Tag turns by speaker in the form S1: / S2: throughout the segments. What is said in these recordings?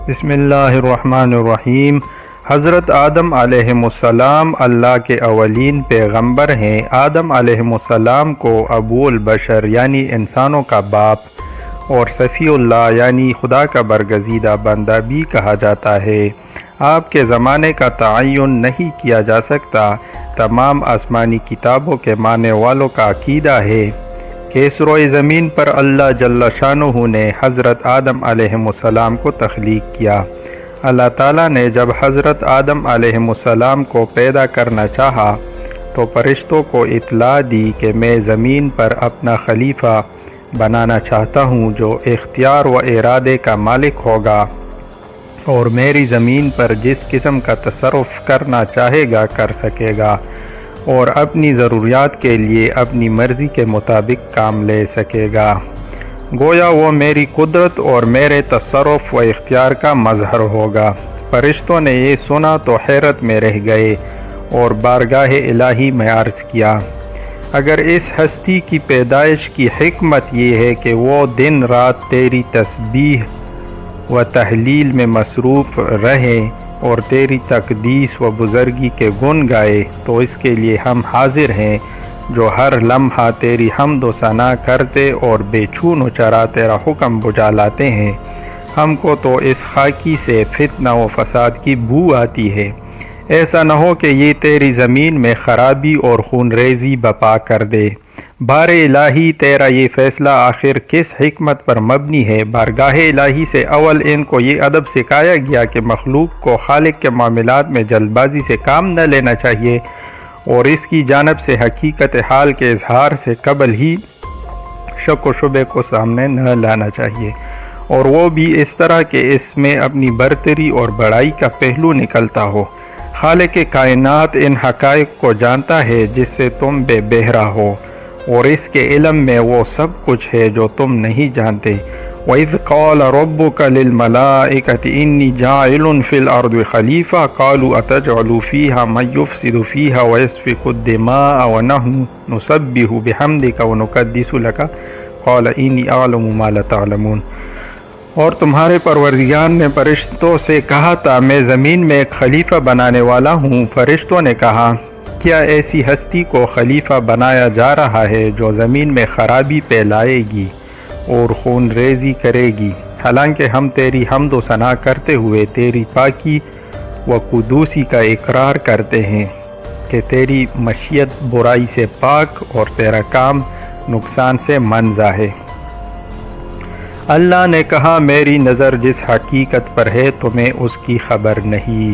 S1: بسم اللہ الرحمن الرحیم۔ حضرت آدم علیہ السلام اللہ کے اولین پیغمبر ہیں۔ آدم علیہ السلام کو ابو البشر یعنی انسانوں کا باپ اور صفی اللہ یعنی خدا کا برگزیدہ بندہ بھی کہا جاتا ہے۔ آپ کے زمانے کا تعین نہیں کیا جا سکتا۔ تمام آسمانی کتابوں کے ماننے والوں کا عقیدہ ہے کہ اس روئے زمین پر اللہ جل شانہ نے حضرت آدم علیہ السلام کو تخلیق کیا۔ اللہ تعالیٰ نے جب حضرت آدم علیہ السلام کو پیدا کرنا چاہا تو فرشتوں کو اطلاع دی کہ میں زمین پر اپنا خلیفہ بنانا چاہتا ہوں جو اختیار و ارادے کا مالک ہوگا اور میری زمین پر جس قسم کا تصرف کرنا چاہے گا کر سکے گا اور اپنی ضروریات کے لیے اپنی مرضی کے مطابق کام لے سکے گا۔ گویا وہ میری قدرت اور میرے تصرف و اختیار کا مظہر ہوگا۔ فرشتوں نے یہ سنا تو حیرت میں رہ گئے اور بارگاہ الہی میں عرض کیا، اگر اس ہستی کی پیدائش کی حکمت یہ ہے کہ وہ دن رات تیری تسبیح و تحلیل میں مصروف رہے اور تیری تقدیس و بزرگی کے گن گائے تو اس کے لیے ہم حاضر ہیں جو ہر لمحہ تیری حمد و ثنا کرتے اور بے چون و چرا تیرا حکم بجا لاتے ہیں۔ ہم کو تو اس خاکی سے فتنہ و فساد کی بو آتی ہے، ایسا نہ ہو کہ یہ تیری زمین میں خرابی اور خون ریزی بپا کر دے۔ بار الہی تیرا یہ فیصلہ آخر کس حکمت پر مبنی ہے؟ بارگاہ الہی سے اول ان کو یہ ادب سکھایا گیا کہ مخلوق کو خالق کے معاملات میں جلد بازی سے کام نہ لینا چاہیے اور اس کی جانب سے حقیقت حال کے اظہار سے قبل ہی شک و شبے کو سامنے نہ لانا چاہیے، اور وہ بھی اس طرح کہ اس میں اپنی برتری اور بڑائی کا پہلو نکلتا ہو۔ خالق کائنات ان حقائق کو جانتا ہے جس سے تم بے بہرا ہو، اور اس کے علم میں وہ سب کچھ ہے جو تم نہیں جانتے۔ وَإِذْ قَالَ رَبُّكَ لِلْمَلَائِكَةِ إِنِّي جَاعِلٌ فِي الْأَرْضِ خَلِيفَةً قَالُوا أَتَجْعَلُ فِيهَا مَن يُفْسِدُ فِيهَا وَيَسْفِكُ الدِّمَاءَ وَنَحْنُ نُسَبِّحُ بِحَمْدِكَ وَنُقَدِّسُ لَكَ قَالَ إِنِّي أَعْلَمُ مَا لَا تَعْلَمُونَ۔ اور تمہارے پروردگار نے فرشتوں سے کہا تھا میں زمین میں ایک خلیفہ بنانے والا ہوں۔ فرشتوں نے کہا، کیا ایسی ہستی کو خلیفہ بنایا جا رہا ہے جو زمین میں خرابی پھیلائے گی اور خون ریزی کرے گی، حالانکہ ہم تیری حمد و ثنا کرتے ہوئے تیری پاکی و قدوسی کا اقرار کرتے ہیں کہ تیری مشیت برائی سے پاک اور تیرا کام نقصان سے منزہ ہے۔ اللہ نے کہا، میری نظر جس حقیقت پر ہے تمہیں اس کی خبر نہیں۔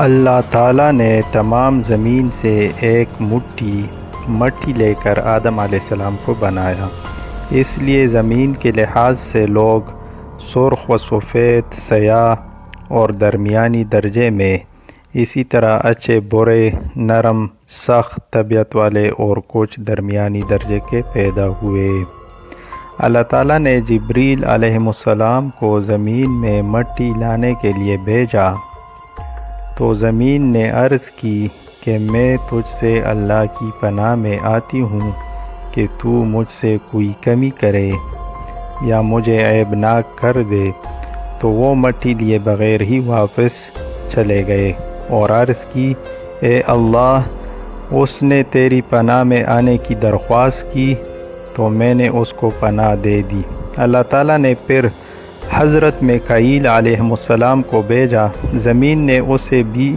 S1: اللہ تعالیٰ نے تمام زمین سے ایک مٹی لے کر آدم علیہ السلام کو بنایا۔ اس لیے زمین کے لحاظ سے لوگ سرخ و سفید، سیاہ اور درمیانی درجے میں، اسی طرح اچھے برے، نرم سخت طبیعت والے اور کچھ درمیانی درجے کے پیدا ہوئے۔ اللہ تعالیٰ نے جبریل علیہ السلام کو زمین میں مٹی لانے کے لیے بھیجا تو زمین نے عرض کی کہ میں تجھ سے اللہ کی پناہ میں آتی ہوں کہ تو مجھ سے کوئی کمی کرے یا مجھے عیبناک کر دے، تو وہ مٹی لیے بغیر ہی واپس چلے گئے اور عرض کی، اے اللہ، اس نے تیری پناہ میں آنے کی درخواست کی تو میں نے اس کو پناہ دے دی۔ اللہ تعالیٰ نے پھر حضرت میکائیل علیہ السلام کو بھیجا، زمین نے اسے بھی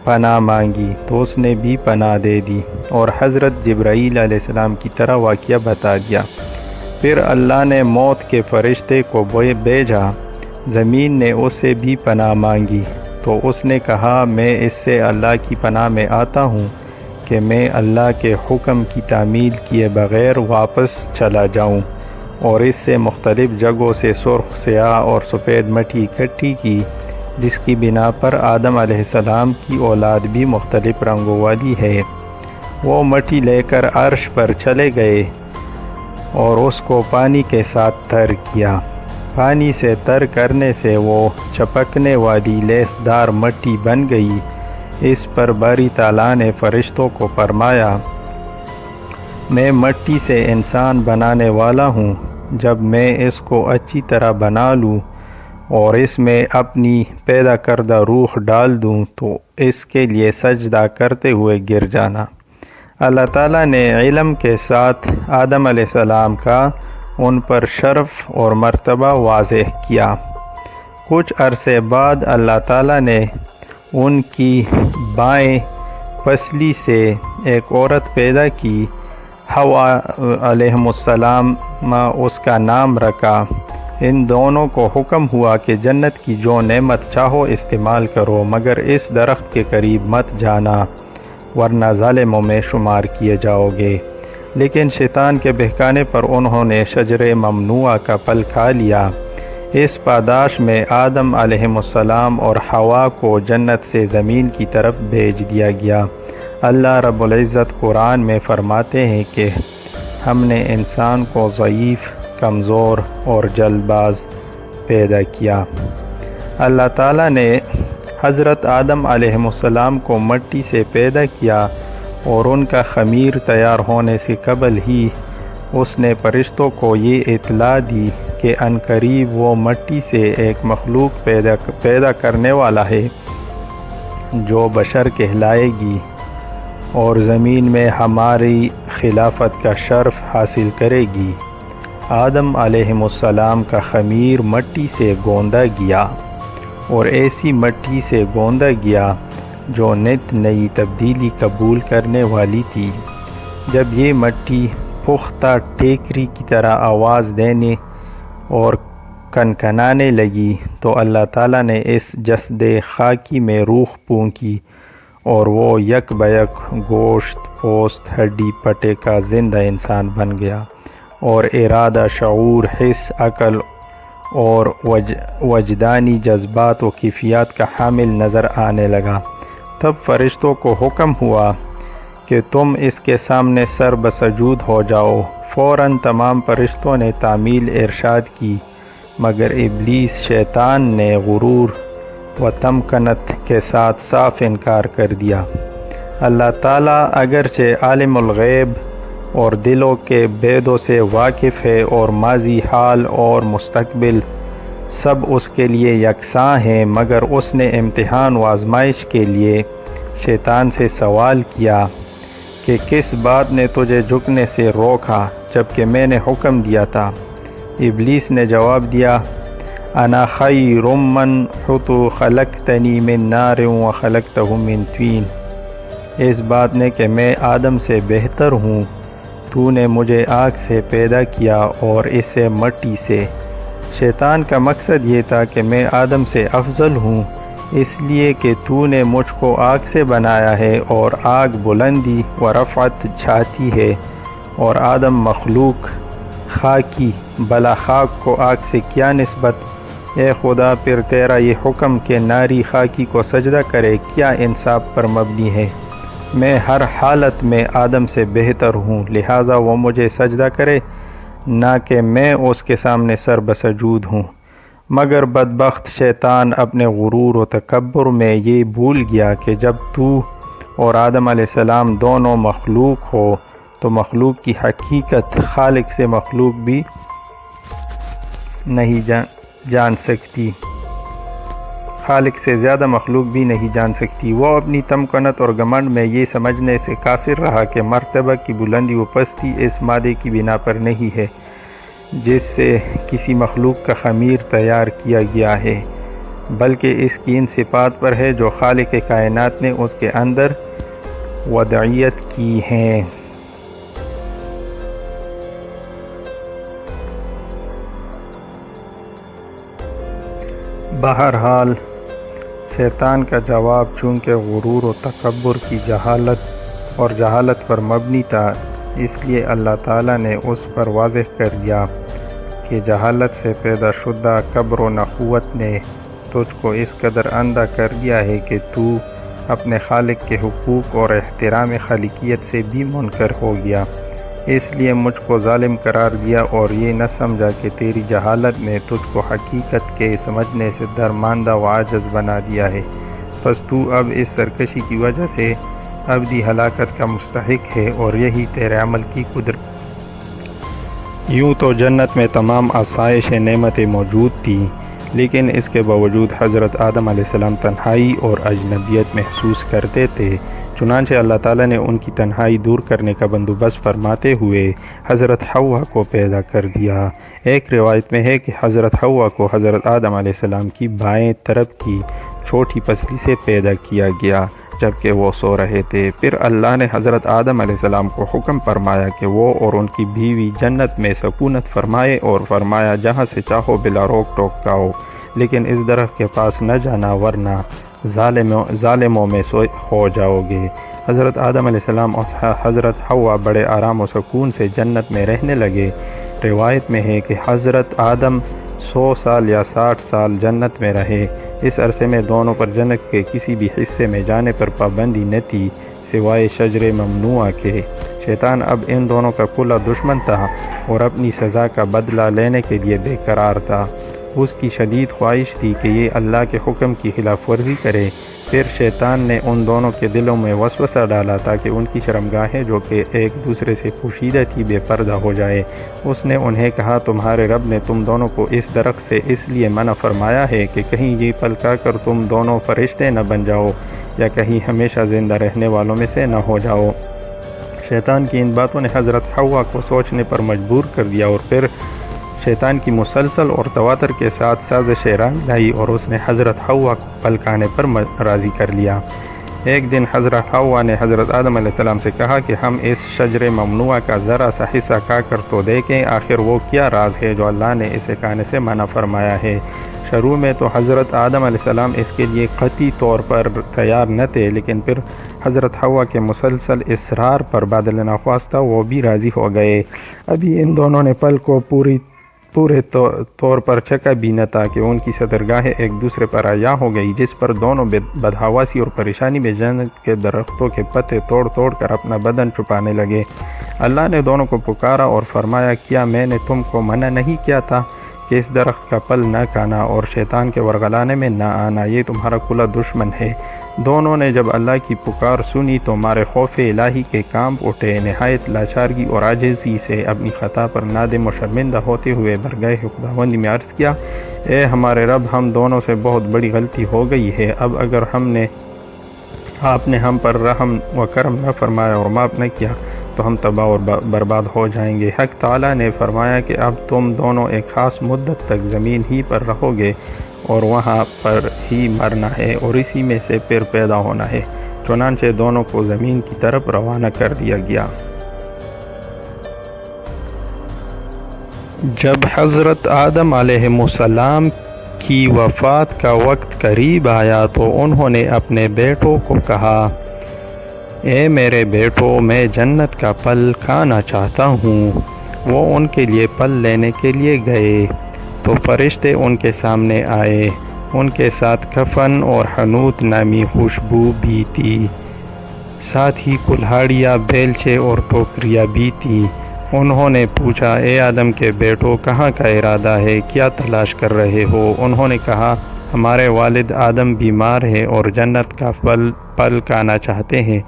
S1: پناہ مانگی تو اس نے بھی پناہ دے دی اور حضرت جبرائیل علیہ السلام کی طرح واقعہ بتا دیا۔ پھر اللہ نے موت کے فرشتے کو بھیجا، زمین نے اسے بھی پناہ مانگی تو اس نے کہا، میں اس سے اللہ کی پناہ میں آتا ہوں کہ میں اللہ کے حکم کی تعمیل کیے بغیر واپس چلا جاؤں، اور اس سے مختلف جگہوں سے سرخ، سیاہ اور سفید مٹی اکٹھی کی، جس کی بنا پر آدم علیہ السلام کی اولاد بھی مختلف رنگوں والی ہے۔ وہ مٹی لے کر عرش پر چلے گئے اور اس کو پانی کے ساتھ تر کیا۔ پانی سے تر کرنے سے وہ چپکنے والی لیسدار مٹی بن گئی۔ اس پر باری تعالیٰ نے فرشتوں کو فرمایا، میں مٹی سے انسان بنانے والا ہوں، جب میں اس کو اچھی طرح بنا لوں اور اس میں اپنی پیدا کردہ روح ڈال دوں تو اس کے لیے سجدہ کرتے ہوئے گر جانا۔ اللہ تعالیٰ نے علم کے ساتھ آدم علیہ السلام کا ان پر شرف اور مرتبہ واضح کیا۔ کچھ عرصے بعد اللہ تعالیٰ نے ان کی بائیں پسلی سے ایک عورت پیدا کی، حوا علیہ السلام اس کا نام رکھا۔ ان دونوں کو حکم ہوا کہ جنت کی جو نعمت چاہو استعمال کرو، مگر اس درخت کے قریب مت جانا ورنہ ظالموں میں شمار کیے جاؤ گے۔ لیکن شیطان کے بہکانے پر انہوں نے شجر ممنوعہ کا پھل کھا لیا۔ اس پاداش میں آدم علیہ السلام اور حوا کو جنت سے زمین کی طرف بھیج دیا گیا۔ اللہ رب العزت قرآن میں فرماتے ہیں کہ ہم نے انسان کو ضعیف، کمزور اور جلد باز پیدا کیا۔ اللہ تعالیٰ نے حضرت آدم علیہ السلام کو مٹی سے پیدا کیا اور ان کا خمیر تیار ہونے سے قبل ہی اس نے فرشتوں کو یہ اطلاع دی کہ عنقریب وہ مٹی سے ایک مخلوق پیدا کرنے والا ہے جو بشر کہلائے گی اور زمین میں ہماری خلافت کا شرف حاصل کرے گی۔ آدم علیہ السلام کا خمیر مٹی سے گوندا گیا اور ایسی مٹی سے گوندا گیا جو نت نئی تبدیلی قبول کرنے والی تھی۔ جب یہ مٹی پختہ ٹیکری کی طرح آواز دینے اور کنکنانے لگی تو اللہ تعالیٰ نے اس جسد خاکی میں روح پھونکی اور وہ یک بیک گوشت، پوست، ہڈی پٹے کا زندہ انسان بن گیا اور ارادہ، شعور، حس، عقل اور وجدانی جذبات و کیفیات کا حامل نظر آنے لگا۔ تب فرشتوں کو حکم ہوا کہ تم اس کے سامنے سر بسجود ہو جاؤ۔ فوراً تمام فرشتوں نے تعمیل ارشاد کی، مگر ابلیس شیطان نے غرور و تمکنت کے ساتھ صاف انکار کر دیا۔ اللہ تعالیٰ اگرچہ عالم الغیب اور دلوں کے بیدوں سے واقف ہے اور ماضی، حال اور مستقبل سب اس کے لیے یکساں ہیں، مگر اس نے امتحان و آزمائش کے لیے شیطان سے سوال کیا کہ کس بات نے تجھے جھکنے سے روکا جبکہ میں نے حکم دیا تھا؟ ابلیس نے جواب دیا، انا خیر منحت خلقتنی من نار وخلقتہ من طین۔ اس بات نے کہ میں آدم سے بہتر ہوں، تو نے مجھے آگ سے پیدا کیا اور اسے مٹی سے۔ شیطان کا مقصد یہ تھا کہ میں آدم سے افضل ہوں اس لیے کہ تو نے مجھ کو آگ سے بنایا ہے اور آگ بلندی و رفعت چاہتی ہے اور آدم مخلوق خاکی، بلا خاک کو آگ سے کیا نسبت؟ اے خدا، پھر تیرا یہ حکم کہ ناری خاکی کو سجدہ کرے کیا انصاف پر مبنی ہے؟ میں ہر حالت میں آدم سے بہتر ہوں، لہٰذا وہ مجھے سجدہ کرے، نہ کہ میں اس کے سامنے سر بسجود ہوں۔ مگر بدبخت شیطان اپنے غرور و تکبر میں یہ بھول گیا کہ جب تو اور آدم علیہ السلام دونوں مخلوق ہو تو مخلوق کی حقیقت خالق سے مخلوق بھی نہیں جان سکتی، خالق سے زیادہ مخلوق بھی نہیں جان سکتی۔ وہ اپنی تمکنت اور گھمنڈ میں یہ سمجھنے سے قاصر رہا کہ مرتبہ کی بلندی و پستی اس مادے کی بنا پر نہیں ہے جس سے کسی مخلوق کا خمیر تیار کیا گیا ہے، بلکہ اس کی ان صفات پر ہے جو خالق کائنات نے اس کے اندر وضعیت کی ہیں۔ بہرحال شیطان کا جواب چونکہ غرور و تکبر کی جہالت پر مبنی تھا، اس لیے اللہ تعالیٰ نے اس پر واضح کر دیا کہ جہالت سے پیدا شدہ کبر و نخوت نے تجھ کو اس قدر اندھا کر دیا ہے کہ تو اپنے خالق کے حقوق اور احترام خالقیت سے بھی منکر ہو گیا، اس لیے مجھ کو ظالم قرار دیا اور یہ نہ سمجھا کہ تیری جہالت نے تجھ کو حقیقت کے سمجھنے سے درماندہ و عاجز بنا دیا ہے، پس تو اب اس سرکشی کی وجہ سے ابدی ہلاکت کا مستحق ہے اور یہی تیرے عمل کی قدرت یوں تو جنت میں تمام آسائش نعمتیں موجود تھیں، لیکن اس کے باوجود حضرت آدم علیہ السلام تنہائی اور اجنبیت محسوس کرتے تھے۔ چنانچہ اللہ تعالیٰ نے ان کی تنہائی دور کرنے کا بندوبست فرماتے ہوئے حضرت حوا کو پیدا کر دیا۔ ایک روایت میں ہے کہ حضرت حوا کو حضرت آدم علیہ السلام کی بائیں طرف کی چھوٹی پسلی سے پیدا کیا گیا جبکہ وہ سو رہے تھے۔ پھر اللہ نے حضرت آدم علیہ السلام کو حکم فرمایا کہ وہ اور ان کی بیوی جنت میں سکونت فرمائے، اور فرمایا جہاں سے چاہو بلا روک ٹوک کھاؤ، لیکن اس درخت کے پاس نہ جانا ورنہ ظالموں میں ہو جاؤ گے۔ حضرت آدم علیہ السلام اور حضرت حوا بڑے آرام و سکون سے جنت میں رہنے لگے۔ روایت میں ہے کہ حضرت آدم 100 سال یا 60 سال جنت میں رہے۔ اس عرصے میں دونوں پر جنت کے کسی بھی حصے میں جانے پر پابندی نہ تھی سوائے شجر ممنوعہ کے۔ شیطان اب ان دونوں کا کھلا دشمن تھا اور اپنی سزا کا بدلہ لینے کے لیے بے قرار تھا۔ اس کی شدید خواہش تھی کہ یہ اللہ کے حکم کی خلاف ورزی کرے۔ پھر شیطان نے ان دونوں کے دلوں میں وسوسہ ڈالا تاکہ ان کی شرمگاہیں جو کہ ایک دوسرے سے پوشیدہ تھی بے پردہ ہو جائے۔ اس نے انہیں کہا، تمہارے رب نے تم دونوں کو اس درخت سے اس لیے منع فرمایا ہے کہ کہیں یہ پھل کھا کر تم دونوں فرشتے نہ بن جاؤ یا کہیں ہمیشہ زندہ رہنے والوں میں سے نہ ہو جاؤ۔ شیطان کی ان باتوں نے حضرت حوا کو سوچنے پر مجبور کر دیا، اور پھر شیطان کی مسلسل اور تواتر کے ساتھ سازشیں راہ لائی اور اس نے حضرت حوا کو پھل کھانے پر راضی کر لیا۔ ایک دن حضرت حوا نے حضرت آدم علیہ السلام سے کہا کہ ہم اس شجر ممنوعہ کا ذرا سا حصہ کھا کر تو دیکھیں، آخر وہ کیا راز ہے جو اللہ نے اسے کھانے سے منع فرمایا ہے۔ شروع میں تو حضرت آدم علیہ السلام اس کے لیے قطعی طور پر تیار نہ تھے، لیکن پھر حضرت حوا کے مسلسل اصرار پر بدل نخواستہ وہ بھی راضی ہو گئے۔ ابھی ان دونوں نے پھل کو پورے طور پر چکھا بھی نہ تھا کہ ان کی صدرگاہیں ایک دوسرے پر عیاں ہو گئی، جس پر دونوں بدحواسی اور پریشانی میں جنت کے درختوں کے پتے توڑ توڑ کر اپنا بدن چھپانے لگے۔ اللہ نے دونوں کو پکارا اور فرمایا، کیا میں نے تم کو منع نہیں کیا تھا کہ اس درخت کا پھل نہ کھانا اور شیطان کے ورغلانے میں نہ آنا؟ یہ تمہارا کھلا دشمن ہے۔ دونوں نے جب اللہ کی پکار سنی تو مارے خوف الہی کے کانپ اٹھے، نہایت لاچارگی اور عاجزی سے اپنی خطا پر نادم و شرمندہ ہوتے ہوئے برگاہ خداوندی میں عرض کیا، اے ہمارے رب، ہم دونوں سے بہت بڑی غلطی ہو گئی ہے۔ اب اگر آپ نے ہم پر رحم و کرم نہ فرمایا اور معاف نہ کیا تو ہم تباہ اور برباد ہو جائیں گے۔ حق تعالیٰ نے فرمایا کہ اب تم دونوں ایک خاص مدت تک زمین ہی پر رہو گے اور وہاں پر ہی مرنا ہے اور اسی میں سے پھر پیدا ہونا ہے۔ چنانچہ دونوں کو زمین کی طرف روانہ کر دیا گیا۔ جب حضرت آدم علیہ السلام کی وفات کا وقت قریب آیا تو انہوں نے اپنے بیٹوں کو کہا، اے میرے بیٹو، میں جنت کا پھل کھانا چاہتا ہوں۔ وہ ان کے لیے پھل لینے کے لیے گئے تو فرشتے ان کے سامنے آئے۔ ان کے ساتھ کفن اور حنوط نامی خوشبو بھی تھی، ساتھ ہی کلہاڑیاں، بیلچے اور ٹوکریاں بھی تھیں۔ انہوں نے پوچھا، اے آدم کے بیٹو، کہاں کا ارادہ ہے؟ کیا تلاش کر رہے ہو؟ انہوں نے کہا، ہمارے والد آدم بیمار ہیں اور جنت کا پھل کھانا چاہتے ہیں۔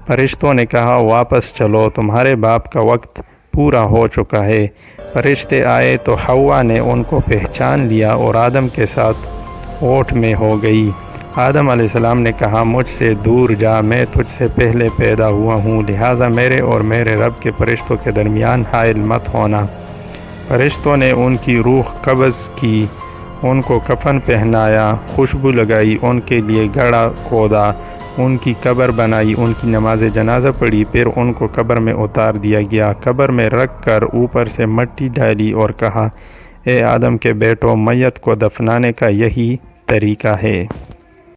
S1: فرشتوں نے کہا، واپس چلو، تمہارے باپ کا وقت پورا ہو چکا ہے۔ فرشتے آئے تو حوا نے ان کو پہچان لیا اور آدم کے ساتھ اوٹ میں ہو گئی۔ آدم علیہ السلام نے کہا، مجھ سے دور جا، میں تجھ سے پہلے پیدا ہوا ہوں، لہٰذا میرے اور میرے رب کے فرشتوں کے درمیان حائل مت ہونا۔ فرشتوں نے ان کی روح قبض کی، ان کو کفن پہنایا، خوشبو لگائی، ان کے لیے گڑھا کھودا، ان کی قبر بنائی، ان کی نماز جنازہ پڑھی، پھر ان کو قبر میں اتار دیا گیا، قبر میں رکھ کر اوپر سے مٹی ڈالی اور کہا، اے آدم کے بیٹو، میت کو دفنانے کا یہی طریقہ ہے۔